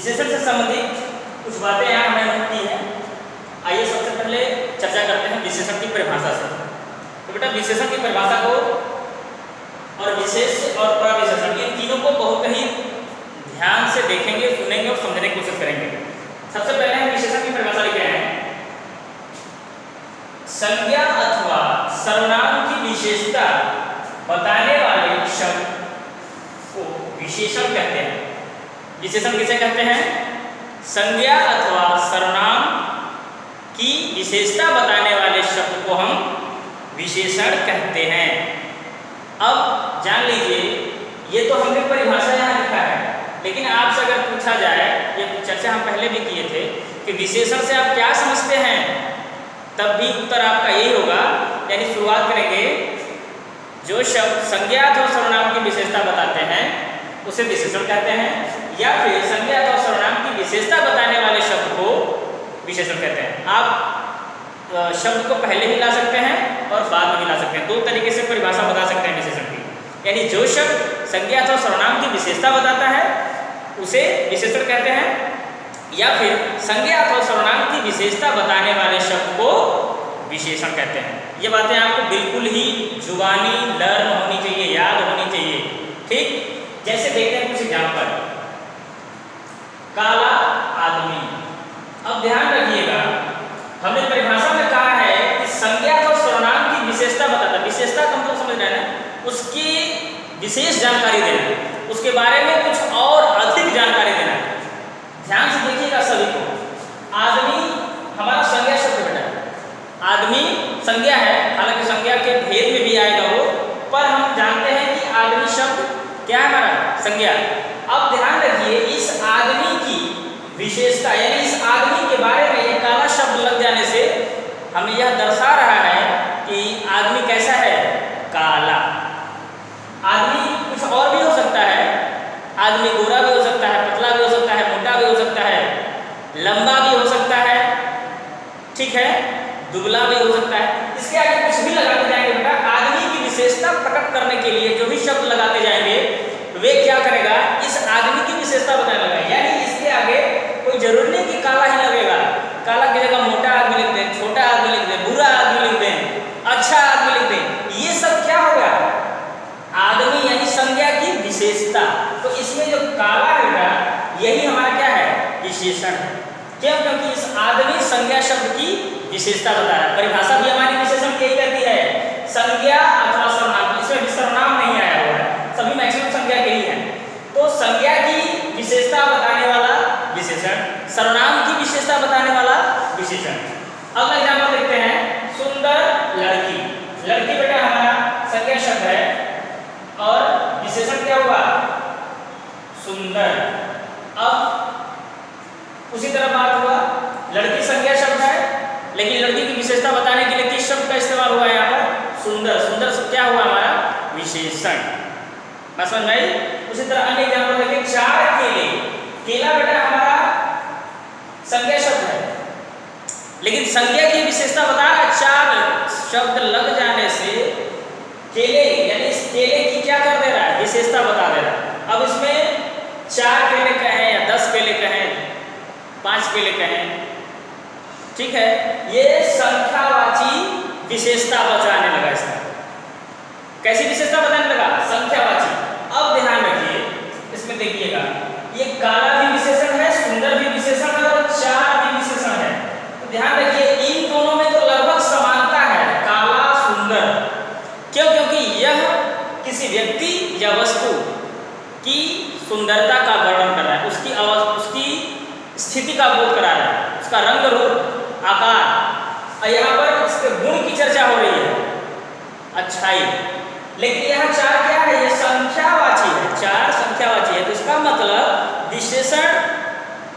विशेषण से संबंधित कुछ बातें यहाँ हमने नोट की है। आइए सबसे पहले चर्चा करते हैं विशेषण की परिभाषा से। तो बेटा विशेषण की परिभाषा को और विशेष और प्रविशेषण इन तीनों को बहुत ही ध्यान से देखेंगे, सुनेंगे और समझने की कोशिश करेंगे। सबसे पहले हम विशेषण की परिभाषा लिख रहे हैं, संज्ञा अथवा सर्वनाम की विशेषता बताने वाले शब्द को विशेषण कहते हैं। विशेषण किसे कहते हैं? संज्ञा अथवा सर्वनाम की विशेषता बताने वाले शब्द को हम विशेषण कहते हैं। अब जान लीजिए, ये तो हमने परिभाषा यहाँ लिखा है, लेकिन आपसे अगर पूछा जाए, ये चर्चा हम पहले भी किए थे कि विशेषण से आप क्या समझते हैं, तब भी उत्तर आपका यही होगा। यानी शुरुआत करेंगे, जो शब्द संज्ञा अथवा सर्वनाम की विशेषता बताते हैं उसे विशेषण कहते हैं, या फिर संज्ञा अथवा सर्वनाम की विशेषता बताने वाले शब्द को विशेषण कहते हैं। आप शब्द को पहले भी ला सकते हैं और बाद में भी ला सकते हैं। दो तरीके से परिभाषा बता सकते हैं विशेषण की। यानी जो शब्द संज्ञा अथवा सर्वनाम की विशेषता बताता है उसे विशेषण कहते हैं, या फिर संज्ञा अथवा सर्वनाम की विशेषता बताने वाले शब्द को विशेषण कहते हैं। ये बातें आपको बिल्कुल ही जुबानी लर्न होनी चाहिए, याद होनी चाहिए। ठीक, जैसे देखते हैं कुछ एग्जाम्पल। काला आदमी। अब ध्यान रखिएगा, हमने परिभाषा में कहा है कि संज्ञा अथवा सर्वनाम की विशेषता बताता है। विशेषता का मतलब समझ रहे हैं, उसकी विशेष जानकारी देना, उसके बारे में कुछ और अधिक जानकारी देना। ध्यान से देखिएगा सभी को। आदमी हमारा संज्ञा शब्द बेटा, आदमी संज्ञा है, हालांकि संज्ञा के भेद में भी आएगा वो, पर हम जानते हैं कि आदमी शब्द क्या है हमारा संज्ञा। अब ध्यान रखिए, इस आदमी की विशेषता यानी इस आदमी के बारे में एक काला शब्द लग जाने से हमें यह दर्शा रहा है कि आदमी कैसा है, काला। आदमी कुछ और भी हो सकता है, आदमी गोरा भी हो सकता है, पतला भी हो सकता है, मोटा भी हो सकता है, लंबा भी हो सकता है, ठीक है, दुबला भी हो सकता है। इसके आगे कुछ भी लगाते जाएंगे बेटा, आदमी की विशेषता प्रकट करने के लिए जो भी शब्द लगाते जाएंगे वे क्या करेगा, इस आदमी की विशेषता बताने लगा। यानी इसके आगे कोई जरूरी नहीं कि काला ही लगेगा, काला की जगह मोटा आदमी लिख दें, छोटा आदमी लिख दें, बुरा आदमी लिख दें, अच्छा आदमी लिख दें। ये सब क्या होगा, आदमी यानी संज्ञा की विशेषता। तो इसमें जो काला है बेटा, यही हमारा क्या है, विशेषण है। क्यों? क्योंकि इस आदमी संज्ञा शब्द की विशेषता बता रहा है। परिभाषा भी हमारी विशेषण यही कहती है, संज्ञा अथवा सर्वनाम। इसमें भी सर्वनाम नहीं आया हुआ है, सभी मैक्सिमम संज्ञा के ही है। तो संज्ञा की विशेषता बताने वाला विशेषण, सर्वनाम की विशेषता बताने वाला विशेषण। अब एग्जाम्पल देखते हैं, सुंदर लड़की। लड़की बेटा हमारा संज्ञा शब्द है और विशेषण क्या हुआ, सुंदर। अब उसी तरह बात हुआ, लड़की संज्ञा शब्द है, लेकिन लड़की की विशेषता बताने के लिए किस शब्द का इस्तेमाल हुआ है यहाँ पर, सुंदर। सुंदर शब्द क्या हुआ हमारा, विशेषण। बात समझ में आई? उसी तरह अन्य एग्जाम्पल देखिए, चार केले। केला बेटा हमारा संज्ञा शब्द है, लेकिन संज्ञा की विशेषता बता रहा है, चार शब्द लग जाने से केले यानी इस केले की क्या कर दे रहा है, विशेषता बता दे रहा है। अब इसमें 4 केले कहें या 10 केले कहें, 5 केले कहें, ठीक है, ये संख्यावाची विशेषता बताने लगा। इसका कैसी विशेषता बताने लगा, संख्यावाची। अब ध्यान रखिए, इसमें देखिएगा, ये काला भी विशेषण है, सुंदर भी विशेषण है और 4 भी विशेषण है। तो ध्यान रखिए, इन दोनों में तो लगभग समानता है, काला सुंदर। क्यों? क्योंकि यह किसी व्यक्ति या वस्तु की सुंदरता का वर्णन कर रहा है, उसकी स्थिति का बोध करा रहा है, उसका रंग रूप आकार। यहाँ पर इसके गुण की चर्चा हो रही है, अच्छाई। लेकिन यहाँ 4 क्या है, ये संख्यावाची है, 4 संख्यावाची है। तो इसका मतलब विशेषण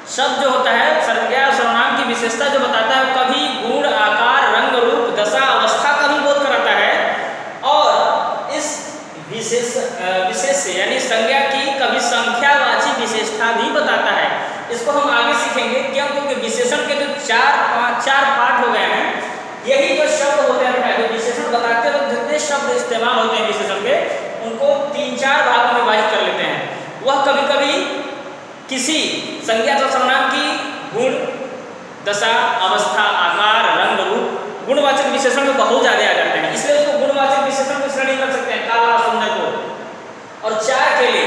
शब्द जो होता है, संज्ञा और सर्वनाम की विशेषता जो बताता है, कभी गुण आकार रंग रूप दशा अवस्था का भी बोध कराता है, और इस विशेष यानी संज्ञा की कभी संख्यावाची विशेषता भी बताता है। इसको हम आगे सीखेंगे। क्यों? क्योंकि विशेषण के जो 4 पार्ट हो गए हैं, यही जो शब्द होते हैं बेटा, जो विशेषण बताते वक्त जितने शब्द इस्तेमाल होते हैं विशेषण के, उनको 3-4 भागों में विभाजित कर लेते हैं। वह कभी कभी किसी संज्ञा अथवा सर्वनाम की गुण, दशा, अवस्था, आकार, रंग, रूप, गुणवाचक विशेषण में बहुत ज्यादा आ जाते हैं, इसलिए उसको गुणवाचक विशेषण की श्रेणी में रख सकते हैं, काला, सुंदर को। और 4 के लिए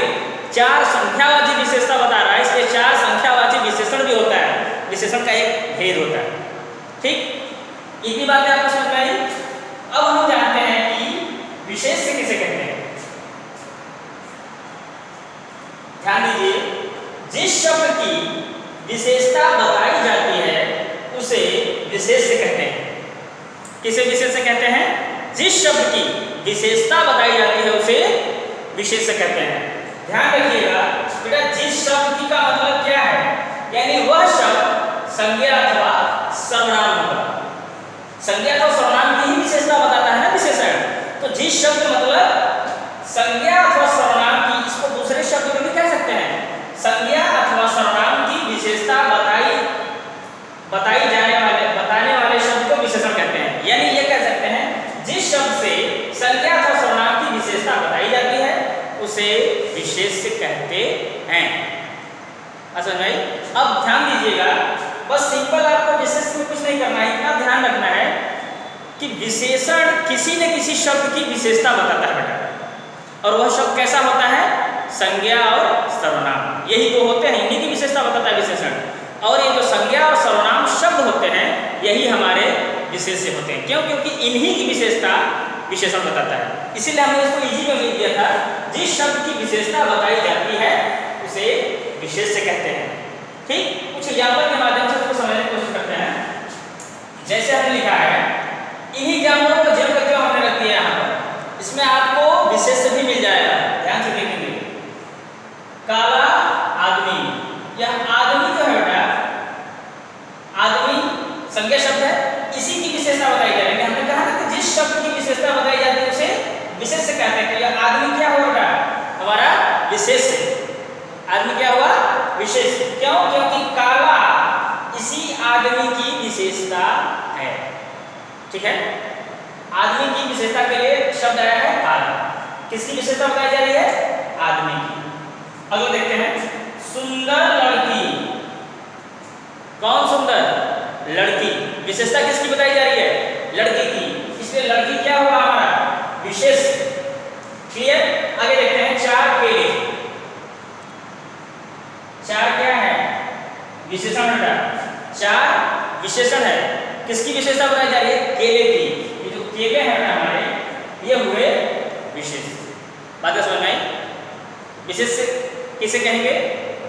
4 संख्यावाची विशेषता बता रहा है, इसलिए 4 संख्यावाची विशेषण भी होता है, विशेषण का एक भेद होता है। ठीक, इतनी बातें आपको समझ में आई। अब हम जानते हैं कि विशेष्य किसे कहते हैं। ध्यान दीजिए, जिस शब्द की विशेषता बताई जाती है उसे विशेष्य कहते हैं। किसे विशेष्य कहते हैं? जिस शब्द की विशेषता बताई जाती है उसे विशेष्य कहते हैं। ध्यान रखिएगा बेटा, जिस शब्द की का मतलब क्या है, यानी वह शब्द संज्ञा अथवा सर्वनाम होगा। संज्ञा अथवा सर्वनाम की ही विशेषता बताता है ना विशेषण। तो जिस शब्द मतलब संज्ञा अथवा सर्वनाम की, इसको दूसरे शब्द में भी कह सकते हैं, संज्ञा अथवा सर्वनाम की विशेषता बताने वाले शब्द को विशेषण कहते हैं। यानी ये कह सकते हैं जिस शब्द से संज्ञा अथवा सर्वनाम की विशेषता बताई जाती है उसे विशेष्य कहते हैं। अच्छा भाई, अब ध्यान दीजिएगा, बस सिंपल आपको विशेष्य में कुछ नहीं करना है, इतना ध्यान रखना है कि विशेषण किसी न किसी शब्द की विशेषता बताता है बेटा, और वह शब्द कैसा होता है? संज्ञा और सर्वनाम, यही दो होते हैं, इन्हीं की विशेषता बताता है विशेषण। और ये जो संज्ञा और सर्वनाम शब्द होते हैं यही हमारे विशेष्य होते हैं। क्यों? क्योंकि इन्हीं की विशेषता विशेषण बताता है। इसीलिए हमने इसको इजी में लिख दिया था, जिस शब्द की विशेषता बताई जाती है उसे विशेष्य कहते हैं। ठीक, कुछ एग्जाम्पल के माध्यम से इसको समझने की कोशिश करते हैं। जैसे हमने लिखा है, इन्हीं एग्जाम्पल को जेब करके हमने रख दिया यहाँ पर, इसमें आपको विशेष्य भी मिल जाएगा, ध्यान से देखेंगे। काला आदमी, यह आदमी जो है बेटा, आदमी संज्ञा शब्द है, इसी की विशेषता बताई जा रही है। हमने कहा ना कि जिस शब्द की विशेषता बताई जाती है उसे विशेष्य कहते हैं। तो यह आदमी क्या हुआ बेटा? हमारा विशेष्य। आदमी क्या हुआ? विशेष्य। क्यों? क्योंकि काला इसी आदमी की विशेषता है। ठीक है, आदमी की विशेषता के लिए शब्द आया है काला। किसकी विशेषता बताई जा रही है? आदमी की। अगला देखते हैं, सुंदर लड़की। कौन सुंदर? लड़की। विशेषता किसकी बताई जा रही है? लड़की की, इसलिए लड़की क्या हुआ? हमारा विशेष्य। क्लियर? आगे देखते हैं, 4 केले। 4 क्या है? विशेषण है। 4 विशेषण है, किसकी विशेषता बताई जा रही है? केले की। ये जो केले हैं हमारे, ये हुए विशेष। बात समझ में आई? विशेष किसे कहेंगे?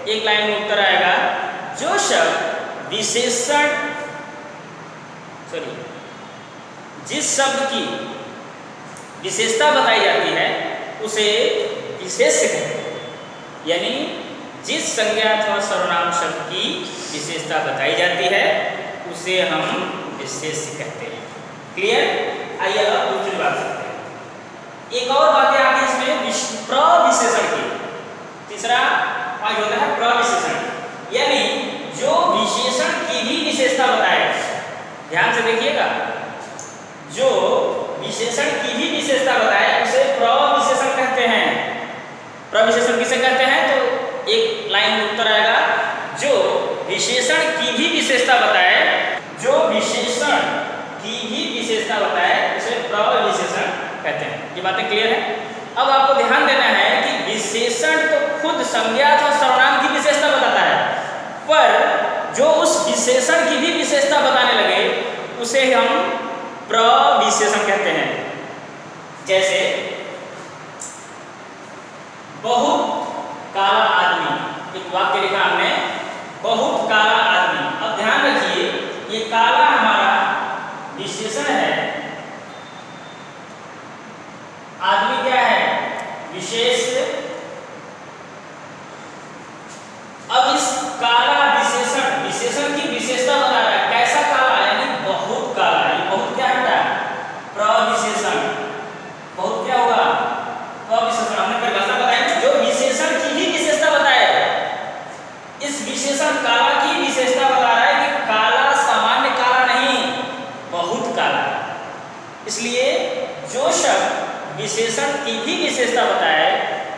एक लाइन में उत्तर आएगा, जो शब्द विशेषण जिस शब्द की विशेषता बताई जाती है उसे विशेष्य कहते हैं। यानी जिस संज्ञा अथवा सर्वनाम शब्द की विशेषता बताई जाती है उसे हम विशेष्य कहते हैं। क्लियर? आइए अब दूसरी बात करते हैं। एक और बात है आगे इसमें प्रविशेषण की। तीसरा पॉइंट होता है प्रविशेषण, यानी जो विशेषण की भी विशेषता बताए। ध्यान से देखिएगा, जो विशेषण की भी विशेषता बताए उसे प्रविशेषण कहते हैं। प्रविशेषण किसे कहते हैं? तो एक लाइन में उत्तर आएगा, जो विशेषण की भी विशेषता बताए, जो विशेषण की भी विशेषता बताए उसे प्रविशेषण कहते हैं। ये बातें क्लियर है? अब आपको ध्यान देना है कि विशेषण तो खुद संज्ञा अथवा सर्वनाम की विशेषता बताता है, पर जो उस विशेषण की भी विशेषता बताने लगे उसे हम प्रविशेषण कहते हैं। जैसे बहुत काला आदमी, एक वाक्य लिखा हमने, बहुत काला आदमी। अब ध्यान रखिए, ये काला हमारा विशेषण है, आदमी क्या है? विशेष्य। अब इस काला विशेषण की विशेषता बता रहा है, कैसा काला? यानी बहुत काला। ये बहुत क्या है? प्रविशेषण। बहुत क्या होगा? प्रविशेषण। हमने परिभाषा बताई, जो विशेषण की ही विशेषता बताए। इस विशेषण काला की विशेषता बता रहा है कि काला सामान्य काला नहीं, बहुत काला। इसलिए जो शब्द विशेषण की भी विशेषता बताए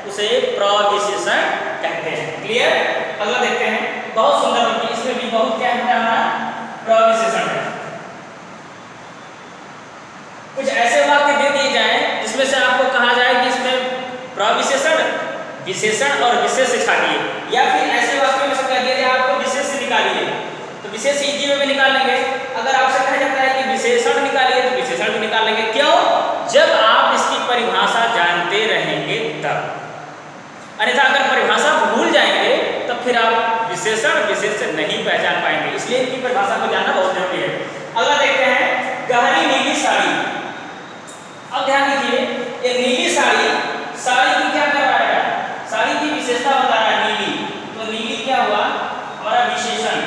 उसे प्रविशेषण कहते हैं। क्लियर? अगला देखते हैं, बहुत सुंदर होती है, इसमें भी बहुत क्या है हमारा प्रविशेषण है। कुछ ऐसे वाक्य दे दिए जाए जिसमें से आपको कहा जाए कि इसमें प्रविशेषण, विशेषण और विशेष छाटिए, या फिर ऐसे वाक्यों में से कह दिया जाए आपको विशेष निकालिए, तो विशेष इजी में भी निकाल लेंगे। अगर आपसे कहा जाता है कि विशेषण निकालिए तो विशेषण भी निकाल लेंगे। क्यों? जब आप इसकी परिभाषा जानते रहेंगे तब। अन्यथा अगर परिभाषा भूल जाएंगे तब फिर आप विशेषण विशेष नहीं पहचान पाएंगे, इसलिए इनकी परिभाषा को जानना बहुत जरूरी है। अगला देखते हैं, गहरी नीली साड़ी। अब ध्यान दीजिए, ये नीली साड़ी, साड़ी की क्या कर रहा है, साड़ी की विशेषता बता रहा है नीली, तो नीली क्या हुआ हमारा विशेषण।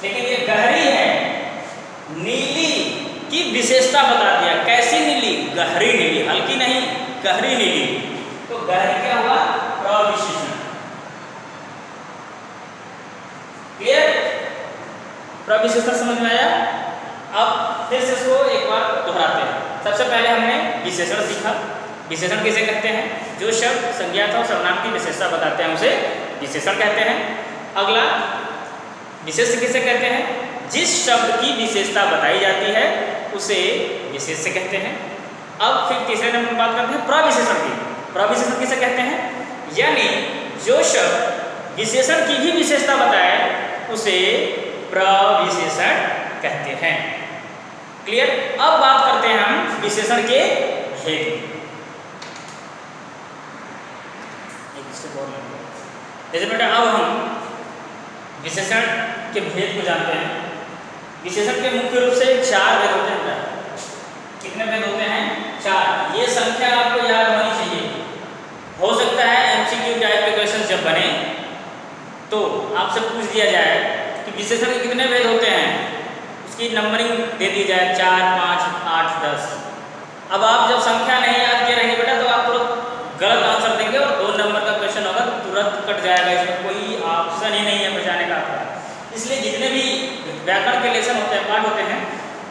लेकिन ये गहरी है, नीली की विशेषता बता दिया। कैसी नीली? गहरी नीली, हल्की नहीं, गहरी नीली। तो गहरी क्या हुआ? प्रविशेषण। क्लियर? प्रविशेषण समझ में आया? अब फिर से इसको एक बार दोहराते हैं। सबसे पहले हमने विशेषण सीखा। विशेषण किसे कहते हैं? जो शब्द संज्ञा अथवा सर्वनाम की विशेषता बताते हैं उसे विशेषण कहते हैं। अगला विशेष किसे कहते हैं? जिस शब्द की विशेषता बताई जाती है उसे विशेष कहते हैं। अब फिर तीसरे नंबर बात करते हैं प्रविशेषण की। प्रविशेषण किसे कहते हैं? यानी जो शब्द विशेषण की भी विशेषता बताए उसे प्रविशेषण कहते हैं। क्लियर? अब बात करते हैं हम विशेषण के भेद। जैसे बेटा अब हम विशेषण के भेद को जानते हैं। विशेषण के मुख्य रूप से 4 भेद होते हैं। कितने भेद होते हैं? 4। ये संख्या आपको याद होनी चाहिए। हो सकता है एमसीक्यू टाइप के क्वेश्चन जब बने तो आपसे पूछ दिया जाए कि विशेषण के कितने भेद होते हैं, उसकी नंबरिंग दे दी जाए 4, 5, 8, 10। अब आप जब संख्या नहीं याद किए रहेंगे बेटा तो आप तुरंत गलत आंसर देंगे और 2 नंबर का क्वेश्चन होगा तो तुरंत कट जाएगा, इसमें कोई ऑप्शन ही नहीं है बचाने का आपका। इसलिए जितने भी व्याकरण के लेसन होते हैं, पाठ होते हैं,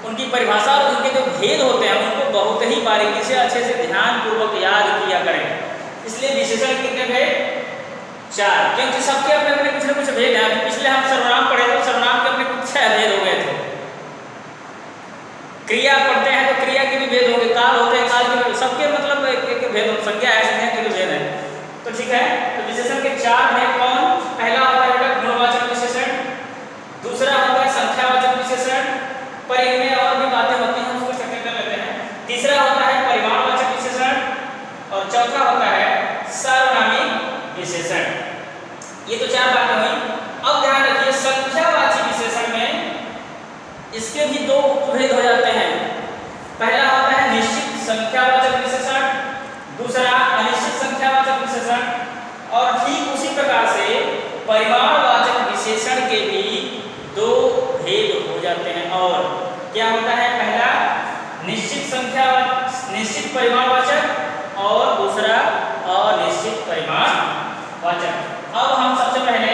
उनकी परिभाषा और उनके जो भेद होते हैं उनको बहुत ही बारीकी से अच्छे से ध्यानपूर्वक याद किया करें। इसलिए विशेषण कितने भेद? 4, क्योंकि सबके अपने अपने कुछ न कुछ भेद हैं। पिछले हम सर्वनाम पढ़े तो सर्वनाम के अपने कुछ 6 भेद हो गए थे। क्रिया पढ़ते हैं तो क्रिया के भी भेद होंगे, काल होते हैं काल के, सबके मतलब एक भेद हो, संज्ञा है संज्ञा के भी भेद है। तो ठीक है, तो विशेषण के 4 भेद कौन? पहला होता है बेटा गुणवाचक विशेषण, दूसरा होता है संख्यावाचक विशेषण, पर इनमें और भी बातें होती हैं उसको चर्चा कर लेते हैं। तीसरा होता है परिमाणवाचक विशेषण और चौथा होता है सार्वनामिक विशेषण। ये तो 4 बातें हुई। अब ध्यान रखिए संख्यावाची विशेषण में इसके भी 2 उपभेद हो जाते हैं। पहला होता है निश्चित संख्यावाचक विशेषण, दूसरा अनिश्चित संख्यावाचक विशेषण, और ठीक उसी प्रकार से परिमाणवाचक विशेषण के भी 2 भेद हो जाते हैं। और क्या होता है? पहला निश्चित परिमाणवाचक और दूसरा अनिश्चित परिमाणवाचक। अब हम सबसे पहले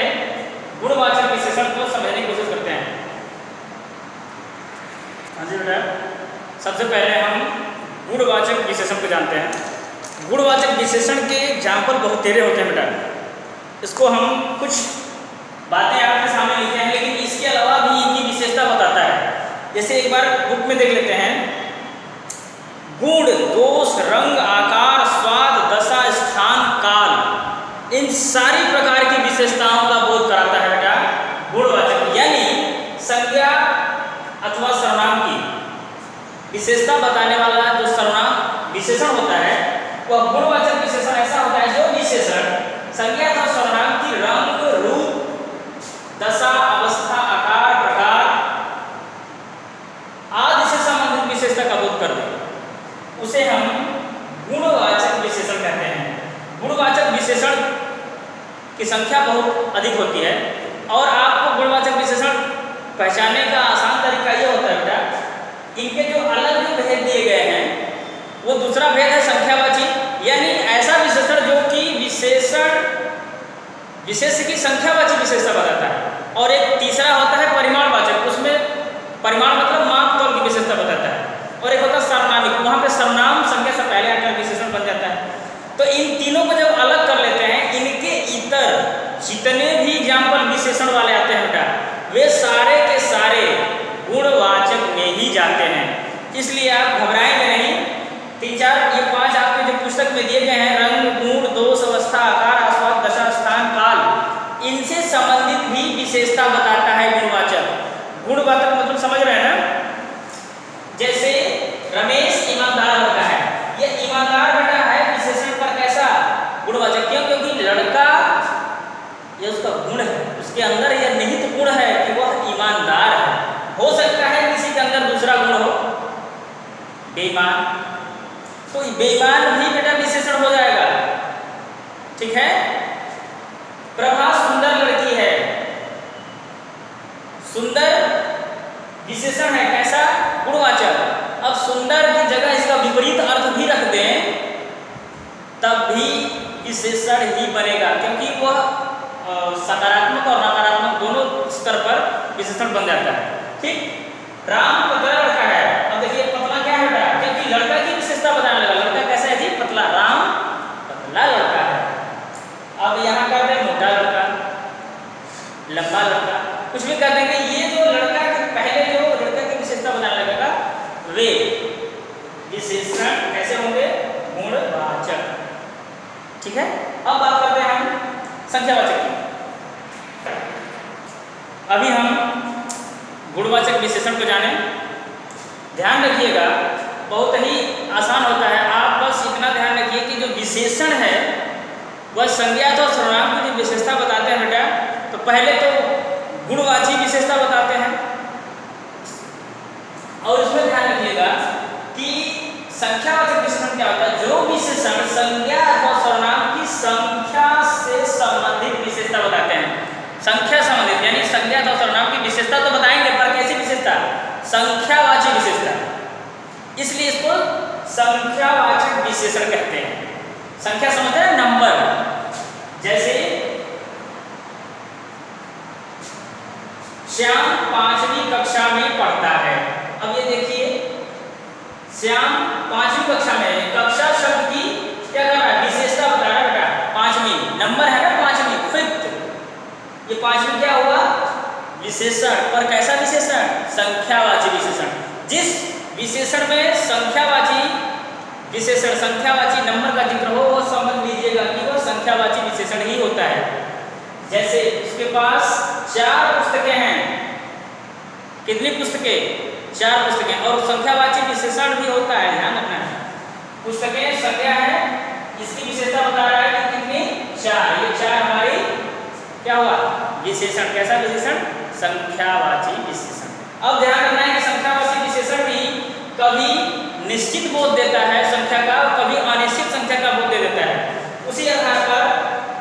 गुणवाचक विशेषण को समझने की कोशिश करते हैं। हाँ जी बेटा, सबसे पहले हम गुणवाचक विशेषण को जानते हैं। गुणवाचक विशेषण के एग्जाम्पल बहुत तेरे होते हैं बेटा। इसको हम कुछ बातें आपके सामने लिखे हैं, लेकिन इसके अलावा भी इनकी विशेषता बताता है। जैसे एक बार बुक में देख लेते हैं, गुण, दोष, रंग, आकार, स्वाद, दशा, स्थान, काल, इन सारी प्रकार की विशेषताओं का बोध कराता है बेटा गुणवाचक। यानी संज्ञा अथवा सर्वनाम की विशेषता बताने वाला जो सर्वनाम विशेषण होता है वह गुणवाचक विशेषण ऐसा होता है जो विशेषण संज्ञा अथवा सर्वनाम की रंग, रूप, दशा, अवस्था, आकार, प्रकार आदि से संबंधित विशेषता का बोध कर दे, उसे हम गुणवाचक विशेषण कहते हैं। गुणवाचक विशेषण की संख्या बहुत अधिक होती है और आपको गुणवाचक विशेषण पहचानने का आसान तरीका ये होता है बेटा, इनके जो अलग जो भेद दिए गए हैं वो दूसरा भेद है संख्यावाची, यानी ऐसा विशेषण जो कि विशेष की संख्यावाची विशेषता बताता है, और एक तीसरा होता है परिमाणवाचक, उसमें परिमाण मतलब माप तौल की विशेषता बताता है, और एक होता है सर्वनामिक, वहाँ पे सर्वनाम संख्या से पहले आकर विशेषण बन जाता है। तो इन तीनों को जब अलग कर लेते हैं, एग्जाम्पल विशेषण वाले आते हैं बेटा, वे सारे के सारे गुणवाचक में ही जाते हैं। इसलिए आप घबराएंगे नहीं। 3-4 ये 5 आपके जो पुस्तक में दिए गए हैं, रंग, गुण, दोष, अवस्था, आकार, आस्वाद, दशा, स्थान, काल, इनसे संबंधित भी विशेषता बताता है गुणवाचक। गुणवाचक मतलब समझ रहे हैं ना? जैसे रमेश ईमानदार लड़का है, ये ईमानदार बेटा है विशेषण पर कैसा? गुणवाचक। क्यों? क्योंकि लड़का ये उसका गुण है, उसके अंदर यह निहित गुण है कि वह ईमानदार है। हो सकता है किसी के अंदर दूसरा गुण हो, बेईमान, तो बेईमान भी बेटा विशेषण हो जाएगा। ठीक है? प्रभा सुंदर लड़की है, सुंदर विशेषण है, कैसा? गुणवाचक। अब सुंदर की जगह इसका विपरीत अर्थ भी रख दें तब भी विशेषण ही बनेगा, क्योंकि वह सकारात्मक और नकारात्मक दोनों स्तर पर विशेषण बन जाता है। ठीक? राम पतला लड़का है। अब देखिए पतला क्या है बेटा? क्योंकि लड़का की विशेषता बताने लगा, लड़का कैसा है जी? पतला। राम पतला लड़का है। अब यहाँ कर दें मोटा लड़का, लंबा लड़का, कुछ भी कर देंगे। ये जो लड़का के पहले जो लड़का की विशेषता बताने लगेगा वे विशेषण कैसे होंगे? गुणवाचक। ठीक है? अब बात करते हैं हम संख्यावाचक की। अभी हम गुणवाचक विशेषण को जाने। ध्यान रखिएगा, बहुत ही आसान होता है। आप बस इतना ध्यान रखिए कि जो विशेषण है वह संज्ञात और सर्वनाम की जो विशेषता बताते हैं बेटा, तो पहले तो गुणवाची विशेषता बताते हैं, और इसमें ध्यान रखिएगा कि संख्यावाचक विशेषण क्या होता है? जो विशेषण संज्ञा अथवा सर्वनाम की संख्या से संबंधित विशेषता बताते हैं। संख्या संबंधित यानी संज्ञा अथवा सर्वनाम की विशेषता तो बताएंगे, पर कैसी विशेषता? संख्यावाची विशेषता। इसलिए इसको संख्यावाचक विशेषण कहते हैं। संख्या समझते हैं? नंबर। जैसे श्याम 5वीं कक्षा में पढ़ता है। अब ये देखिए, श्याम 5वीं कक्षा में, कक्षा शब्द की क्या कर रहा है? विशेषता बता रहा है बेटा। 5वीं नंबर है ना, 5वीं, 5th, ये 5वीं क्या हुआ? विशेषण। पर कैसा विशेषण? संख्यावाची विशेषण। जिस विशेषण में संख्यावाची विशेषण, संख्यावाची नंबर का जिक्र हो, वो समझ लीजिएगा कि वह संख्यावाची विशेषण ही होता है। जैसे उसके पास 4 पुस्तकें हैं। कितनी पुस्तकें? 4 पुस्तकें। और संख्यावाची विशेषण भी होता है, ध्यान रखना है। पुस्तकें संख्या है, इसकी विशेषता बता रहा है कि कितनी? 4। ये 4 हमारी क्या हुआ? विशेषण। कैसा विशेषण? संख्यावाची विशेषण। अब ध्यान रखना है कि संख्यावाची विशेषण भी कभी निश्चित बोध देता है संख्या का, और कभी अनिश्चित संख्या का बोध दे देता है। उसी आधार पर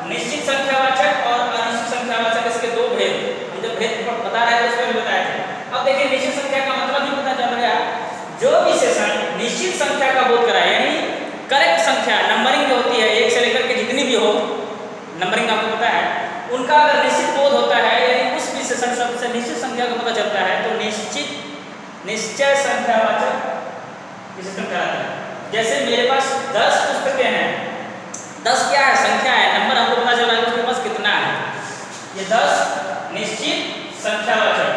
निश्चित संख्यावाचक और अनिश्चित संख्यावाचक, इसके 2 भेद, हम जब भेद बता रहे थे उसमें भी बताए थे। अब देखिए निश्चित संख्या का मतलब भी पता चल गया। जो विशेषण निश्चित संख्या का बोध कराए, यानी करेक्ट संख्या, नंबरिंग जो होती है 1 से लेकर के जितनी भी हो, नंबरिंग आपको पता है, उनका अगर निश्चित बोध होता है, यानी उस विशेषण शब्द से निश्चित संख्या का पता चलता है, तो निश्चय संख्यावाचक विशेषण कहलाता है। जैसे मेरे पास 10 पुस्तकें हैं। 10 क्या है? संख्या है, नंबर हमको पता चल रहा है उसके पास कितना है। ये 10 निश्चित संख्यावाचक।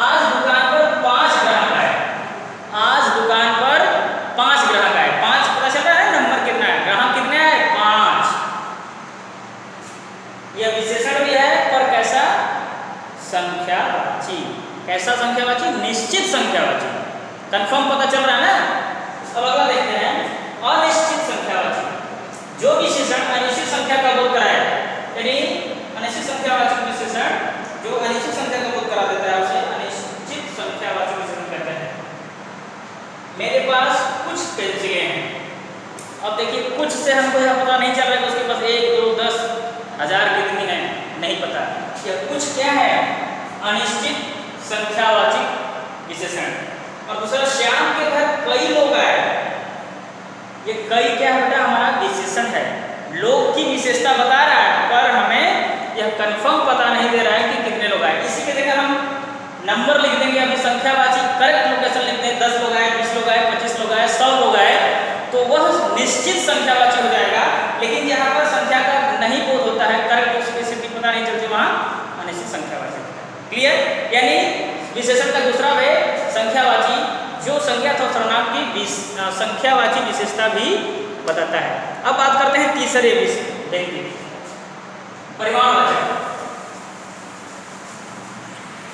आज दुकान पर 5 ग्राहक आए। आज दुकान पर 5 ग्राहक आए। 5 पता चल रहा है, नंबर कितना है, ग्राहक कितने हैं? 5। यह विशेषण भी है, पर कैसा? संख्यावाची। कैसा संख्यावाची? निश्चित संख्यावाची। कंफर्म पता चल रहा है ना? अब अगला देखते हैं, अनिश्चित संख्यावाची। जो विशेषण अनिश्चित संख्या का बोध कराए, यानी अनिश्चित संख्यावाचक विशेषण जो अनिश्चित संख्या का बोध करा देता है, उसे अनिश्चित संख्यावाचक विशेषण कहते हैं। मेरे पास कुछ पेंसिलें हैं। अब देखिए, कुछ से हमको यह पता नहीं चल रहा है कि उसके पास 1, 2, 10, 1000 कितनी है, नहीं पता। यह कुछ क्या है? अनिश्चित संख्यावाचक विशेषण। और दूसरा, श्याम के घर कई लोग आए। ये कई क्या है बेटा? हमारा विशेषण है। लोग की विशेषता बता रहा है, पर हमें यह कंफर्म पता नहीं दे रहा है कि कितने लोग आए। इसी की जगह हम नंबर लिख देंगे, अभी संख्यावाची करेक्ट लोकेशन लिख दें, 10 लोग आए, 20 लोग आए, 25 लोग आए, 100 लोग आए, तो वह निश्चित संख्यावाची हो जाएगा। लेकिन यहाँ पर संख्या का नहीं बोध होता है, करेक्ट उसकी स्थिति पता नहीं चलती, वहाँ क्लियर? यानी विशेषण का दूसरा वे संख्यावाची, जो संज्ञा अथवा सर्वनाम की संख्यावाची विशेषता भी बताता है। अब बात करते हैं तीसरे विषय, देखिए परिमाण।